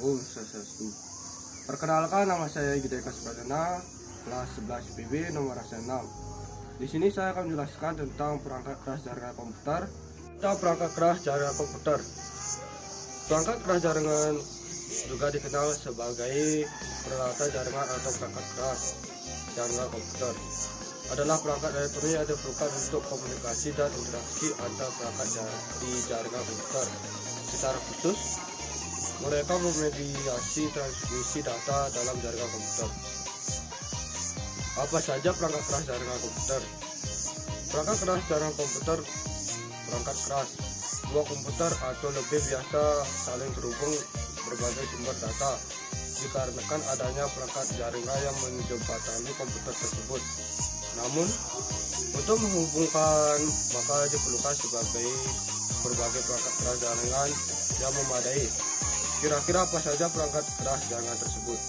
Om Swastiastu. Perkenalkan, nama saya Gideka Supradana, kelas 11 IPB nomor 6. Di sini saya akan menjelaskan tentang perangkat keras jaringan komputer. Perangkat keras jaringan komputer. Perangkat keras jaringan juga dikenal sebagai peralatan jaringan atau perangkat keras jaringan komputer. Adalah perangkat elektronik yang diperlukan untuk komunikasi dan interaksi antar perangkat di jaringan komputer. Secara khusus, mereka memediasi transmisi data dalam jaringan komputer. Apa saja perangkat keras jaringan komputer? Perangkat keras jaringan komputer. Perangkat keras, dua komputer atau lebih biasa saling terhubung berbagai sumber data dikarenakan adanya perangkat jaringan yang menjembatani komputer tersebut. Namun, untuk menghubungkan maka diperlukan berbagai perangkat keras jaringan yang memadai. Kira-kira apa saja perangkat keras jaringan tersebut?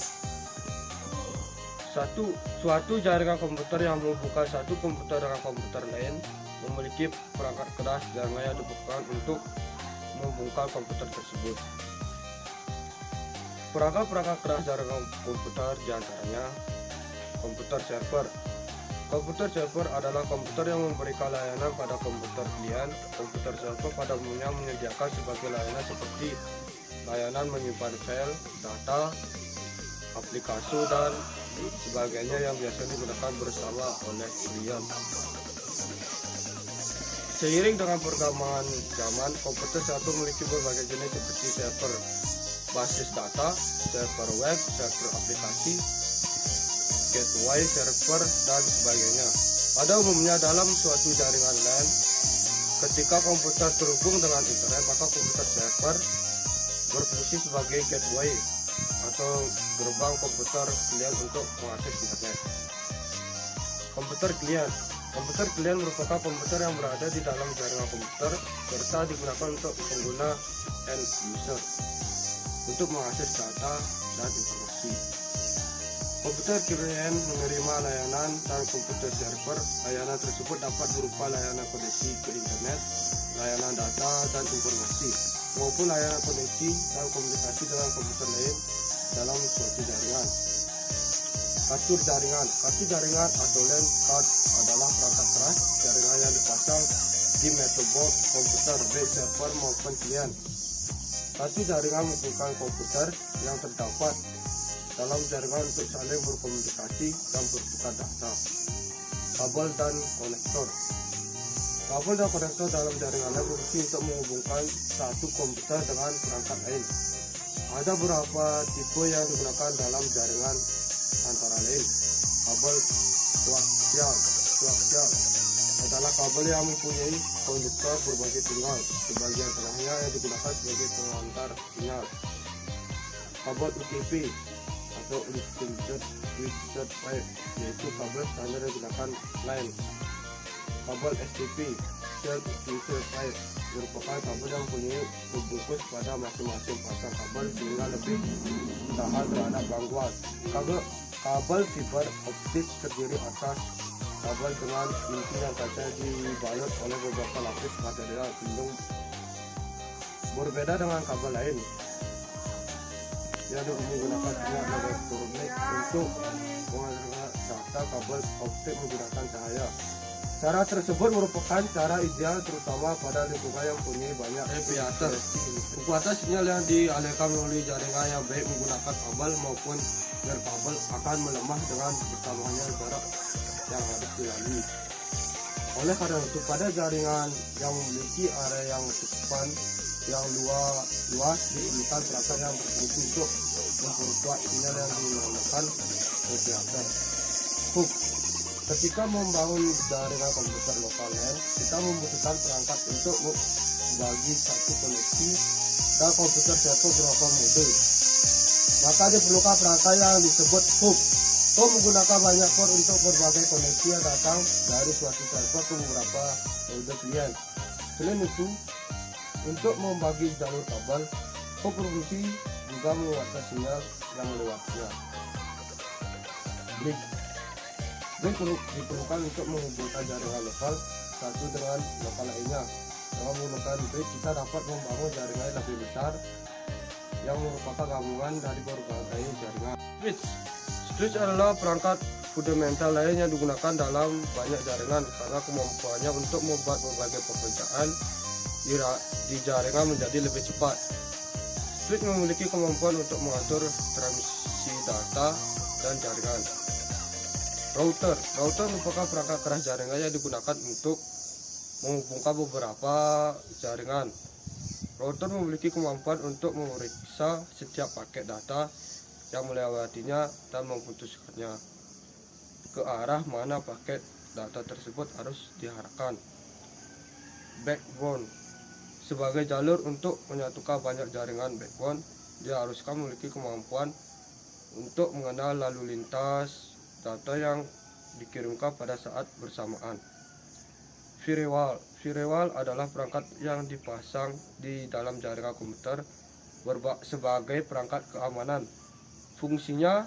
Suatu jaringan komputer yang menghubungkan satu komputer dengan komputer lain memiliki perangkat keras jaringan yang dibutuhkan untuk menghubungkan komputer tersebut. Perangkat keras jaringan komputer diantaranya komputer server. Komputer server adalah komputer yang memberikan layanan pada komputer klien. Komputer server pada umumnya menyediakan sebagai layanan seperti layanan menyimpan file, data, aplikasi, dan sebagainya yang biasa digunakan bersama oleh klien. Seiring dengan perkembangan zaman, komputer server memiliki berbagai jenis seperti server basis data, server web, server aplikasi, gateway server, dan sebagainya. Pada umumnya dalam suatu jaringan LAN, ketika komputer terhubung dengan internet, maka komputer server berfungsi sebagai gateway atau gerbang komputer klien untuk mengakses internet. Komputer klien merupakan komputer yang berada di dalam jaringan komputer serta digunakan untuk pengguna end user untuk mengakses data dan informasi. Komputer klien menerima layanan dan komputer server. Layanan tersebut dapat berupa layanan koneksi ke internet, layanan data dan informasi, maupun layanan koneksi dan komunikasi dengan komputer lain dalam suatu jaringan. Kartu jaringan atau LAN card adalah perangkat keras jaringan yang dipasang di motherboard komputer baik server maupun klien. Kartu jaringan menghubungkan komputer yang terdapat dalam jaringan untuk saling berkomunikasi dan bertukar data. Kabel dan konektor. Kabel dan konektor dalam jaringan LAN berfungsi untuk menghubungkan satu komputer dengan perangkat lain. Ada beberapa tipe yang digunakan dalam jaringan, antara lain kabel koaksial adalah kabel yang mempunyai konduktor berbagai tunggal. Sebagian tengahnya yang digunakan sebagai pengantar sinyal. Kabel UTP atau Unlimited Twisted Pipe, yaitu kabel standar yang digunakan LAN. Kabel STP Short Twisted Pipe merupakan kabel yang mempunyai pembungkus pada masing-masing pasang kabel sehingga lebih tahan terhadap gangguan. Kabel fiber optik terdiri atas kabel dengan inti yang kaca dibalut oleh beberapa lapis material pelindung. Berbeda dengan kabel lain yang menggunakan sinyal elektronik untuk mengalirkan data, kabel optik menggunakan cahaya. Cara tersebut merupakan cara ideal terutama pada lingkungan yang punya banyak radiator. Kekuatan sinyal yang dialirkan melalui jaringan yang baik menggunakan kabel maupun kabel akan melemah dengan bertambahnya jarak yang harus dilalui. Oleh karena itu, pada jaringan yang memiliki area yang cepat yang luas diperlukan perangkat yang berfungsi untuk memperkuat sinyal yang dinamakan radiator. Hub. Ketika membangun jaringan komputer lokal LAN, kita membutuhkan perangkat untuk membagi satu koneksi dan komputer server beberapa modul. Maka diperlukan perangkat yang disebut hub. Hub menggunakan banyak port untuk berbagai koneksi yang datang dari suatu server ke beberapa node klien. Selain itu, untuk membagi jalur kabel, hub berfungsi juga menguatkan sinyal yang melewatinya. Bridge diperlukan untuk menghubungkan jaringan lokal satu dengan lokal lainnya. Dengan menggunakan bridge, kita dapat membangun jaringan lebih besar yang merupakan gabungan dari berbagai jaringan. Switch adalah perangkat fundamental lain yang digunakan dalam banyak jaringan karena kemampuannya untuk membuat berbagai pekerjaan di jaringan menjadi lebih cepat. Switch memiliki kemampuan untuk mengatur transmisi data dan jaringan. Router merupakan perangkat keras jaringan yang digunakan untuk menghubungkan beberapa jaringan. Router memiliki kemampuan untuk memeriksa setiap paket data yang melewatinya dan memutuskannya ke arah mana paket data tersebut harus diarahkan. Backbone sebagai jalur untuk menyatukan banyak jaringan. Backbone diharuskan memiliki kemampuan untuk mengenal lalu lintas data yang dikirimkan pada saat bersamaan. Firewall adalah perangkat yang dipasang di dalam jaringan komputer sebagai perangkat keamanan. Fungsinya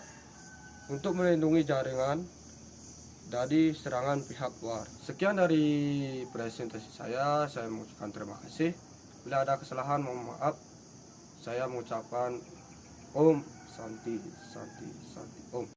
untuk melindungi jaringan dari serangan pihak luar. Sekian dari presentasi saya mengucapkan terima kasih. Bila ada kesalahan mohon maaf. Saya mengucapkan Om Santi Om.